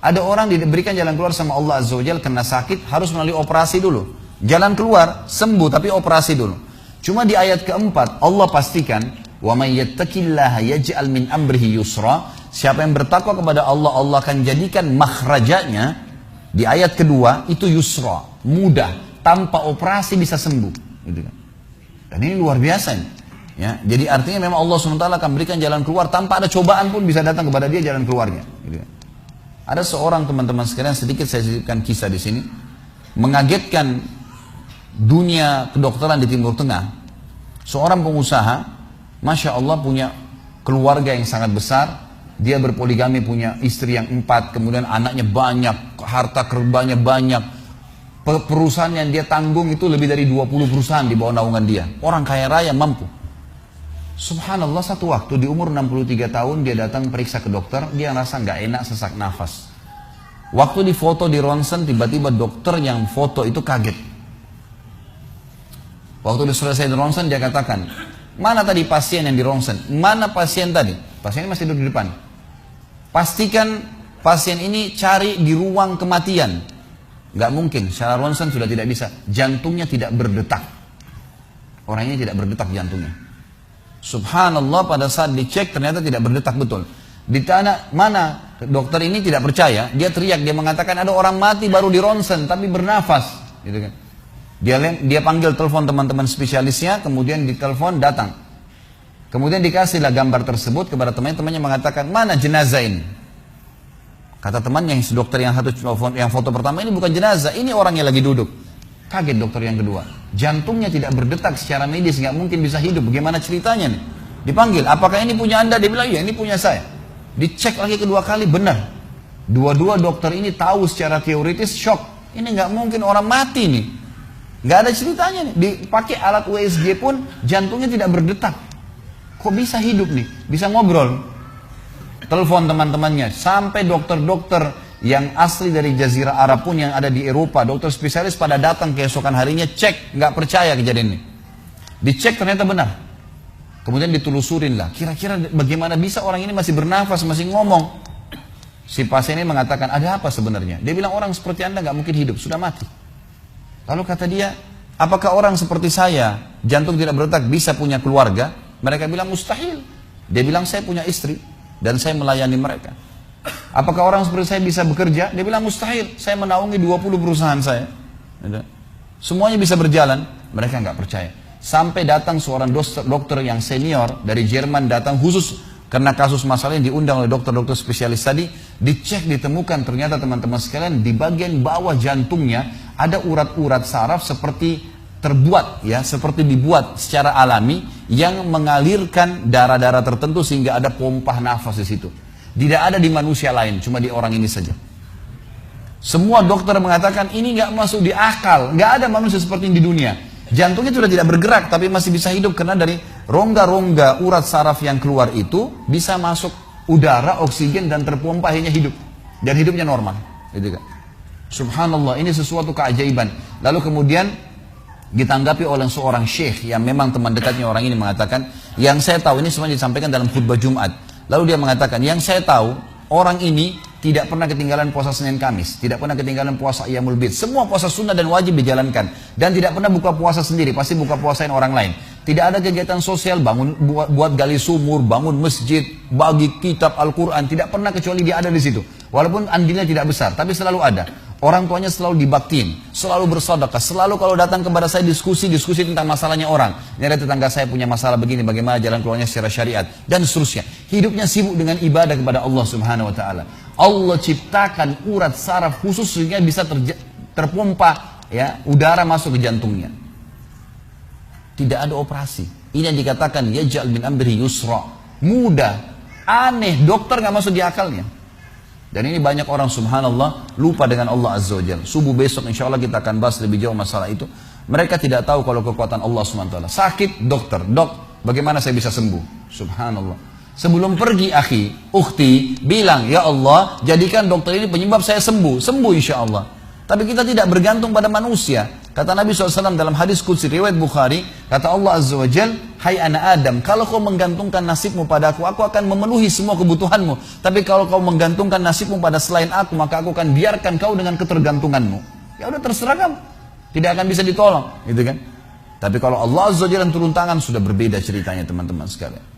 Ada orang diberikan jalan keluar sama Allah Azza wa Jalla kena sakit, harus melalui operasi dulu. Jalan keluar, sembuh tapi operasi dulu. Cuma di ayat keempat, Allah pastikan, wa may yattaqillaha yaj'al min amrihi yusra. Siapa yang bertakwa kepada Allah, Allah akan jadikan makhrajanya. Di ayat kedua, itu yusra, mudah, tanpa operasi bisa sembuh. Gitu kan. Dan ini luar biasa ini. Ya, jadi artinya memang Allah SWT akan berikan jalan keluar tanpa ada cobaan pun bisa datang kepada dia jalan keluarnya. Gitu kan. Ada seorang teman-teman sekalian, sedikit saya sisipkan kisah di sini, mengagetkan dunia kedokteran di Timur Tengah. Seorang pengusaha, masya Allah punya keluarga yang sangat besar, dia berpoligami, punya istri yang 4, kemudian anaknya banyak, harta kerbanya banyak, perusahaan yang dia tanggung itu lebih dari 20 perusahaan di bawah naungan dia. Orang kaya raya mampu. Subhanallah, satu waktu di umur 63 tahun dia datang periksa ke dokter, dia rasa nggak enak, sesak nafas. Waktu difoto di ronsen, tiba-tiba dokter yang foto itu kaget. Waktu selesai di ronsen, dia katakan, mana tadi pasien yang di ronsen? Mana pasien tadi? Pasien ini masih duduk di depan. Pastikan pasien ini cari di ruang kematian. Nggak mungkin, secara ronsen sudah tidak bisa. Jantungnya tidak berdetak. Orang ini tidak berdetak jantungnya. Subhanallah, pada saat dicek ternyata tidak berdetak betul. Ditanya mana, dokter ini tidak percaya, dia teriak, dia mengatakan ada orang mati baru di ronsen tapi bernafas, gitu kan. Dia panggil telepon teman-teman spesialisnya, kemudian ditelepon datang. Kemudian dikasihlah gambar tersebut kepada temannya mengatakan, mana jenazah ini? Kata temannya, yang dokter yang foto pertama, ini bukan jenazah, ini orang yang lagi duduk. Kaget dokter yang kedua, jantungnya tidak berdetak secara medis, nggak mungkin bisa hidup. Bagaimana ceritanya nih? Dipanggil, apakah ini punya Anda? Dia bilang, iya ini punya saya. Dicek lagi kedua kali, benar. Dua-dua dokter ini tahu secara teoritis, shock. Ini nggak mungkin orang mati nih. Nggak ada ceritanya nih. Dipakai alat USG pun jantungnya tidak berdetak. Kok bisa hidup nih? Bisa ngobrol. Telepon teman-temannya, sampai dokter-dokter yang asli dari Jazirah Arab pun yang ada di Eropa, dokter spesialis pada datang keesokan harinya, cek, nggak percaya kejadian ini. Dicek ternyata benar. Kemudian ditelusurin lah, kira-kira bagaimana bisa orang ini masih bernafas, masih ngomong. Si pasien ini mengatakan, ada apa sebenarnya? Dia bilang, orang seperti Anda nggak mungkin hidup, sudah mati. Lalu kata dia, apakah orang seperti saya, jantung tidak berdetak, bisa punya keluarga? Mereka bilang mustahil. Dia bilang, saya punya istri dan saya melayani mereka. Apakah orang seperti saya bisa bekerja? Dia bilang mustahil, saya menaungi 20 perusahaan saya. Semuanya bisa berjalan. Mereka nggak percaya. Sampai datang seorang dokter yang senior dari Jerman, datang khusus karena kasus masalah yang diundang oleh dokter-dokter spesialis tadi. Dicek, ditemukan ternyata teman-teman sekalian, di bagian bawah jantungnya ada urat-urat saraf seperti terbuat, ya, seperti dibuat secara alami yang mengalirkan darah-darah tertentu sehingga ada pompa nafas di situ. Tidak ada di manusia lain, cuma di orang ini saja. Semua dokter mengatakan ini nggak masuk di akal, nggak ada manusia seperti ini di dunia. Jantungnya sudah tidak bergerak, tapi masih bisa hidup karena dari rongga-rongga urat saraf yang keluar itu bisa masuk udara, oksigen dan terpompa, akhirnya hidup dan hidupnya normal. Gitu kan? Subhanallah, ini sesuatu keajaiban. Lalu kemudian ditanggapi oleh seorang syekh yang memang teman dekatnya orang ini mengatakan, yang saya tahu, ini semuanya disampaikan dalam khutbah Jumat. Lalu dia mengatakan, yang saya tahu, orang ini tidak pernah ketinggalan puasa Senin Kamis, tidak pernah ketinggalan puasa Ayyamul Bid. Semua puasa sunnah dan wajib dijalankan. Dan tidak pernah buka puasa sendiri, pasti buka puasain orang lain. Tidak ada kegiatan sosial, buat gali sumur, bangun masjid, bagi kitab Al-Quran. Tidak pernah kecuali dia ada di situ. Walaupun andilnya tidak besar, tapi selalu ada. Orang tuanya selalu dibaktiin, selalu bersedekah, selalu kalau datang kepada saya diskusi tentang masalahnya orang. Ini ada tetangga saya punya masalah begini, bagaimana jalan keluarnya secara syariat, dan seterusnya. Hidupnya sibuk dengan ibadah kepada Allah Subhanahu Wa Taala. Allah ciptakan urat saraf khusus sehingga bisa terpompa, ya, udara masuk ke jantungnya. Tidak ada operasi. Ini yang dikatakan yaj'al min amrihi yusra. Mudah, aneh, dokter nggak masuk di akalnya. Dan ini banyak orang subhanallah lupa dengan Allah Azza wa Jalla. Subuh besok insya Allah kita akan bahas lebih jauh masalah itu. Mereka tidak tahu kalau kekuatan Allah SWT. Sakit, dokter, dok, bagaimana saya bisa sembuh? Subhanallah. Sebelum pergi akhi, ukhti, bilang, ya Allah, jadikan dokter ini penyebab saya sembuh. Sembuh insya Allah. Tapi kita tidak bergantung pada manusia. Kata Nabi SAW dalam hadis qudsi riwayat Bukhari, kata Allah Azza wa Jal, hai anak Adam, kalau kau menggantungkan nasibmu pada aku akan memenuhi semua kebutuhanmu. Tapi kalau kau menggantungkan nasibmu pada selain aku, maka aku akan biarkan kau dengan ketergantunganmu. Ya udah terserah kamu, tidak akan bisa ditolong, gitu kan? Tapi kalau Allah Azza wa Jalla turun tangan, sudah berbeda ceritanya teman-teman sekalian.